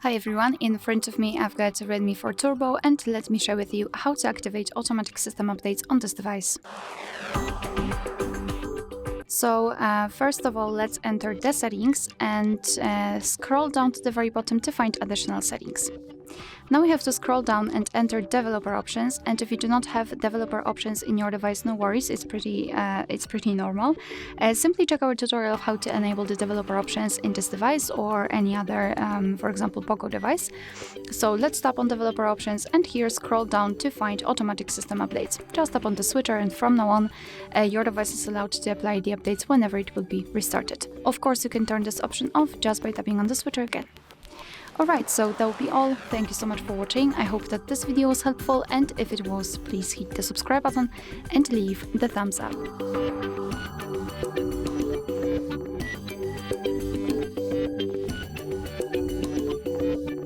Hi everyone, in front of me I've got Redmi Turbo and let me share with you how to activate automatic system updates on this device. So first of all, let's enter the settings and scroll down to the very bottom to find additional settings. Now we have to scroll down and enter developer options, and if you do not have developer options in your device, no worries, it's pretty normal. Simply check our tutorial of how to enable the developer options in this device or any other, for example, Poco device. So let's tap on developer options and here scroll down to find automatic system updates. Just tap on the switcher and from now on, your device is allowed to apply the updates whenever it will be restarted. Of course, you can turn this option off just by tapping on the switcher again. Alright, so that will be all. Thank you so much for watching. I hope that this video was helpful, and if it was, please hit the subscribe button and leave the thumbs up.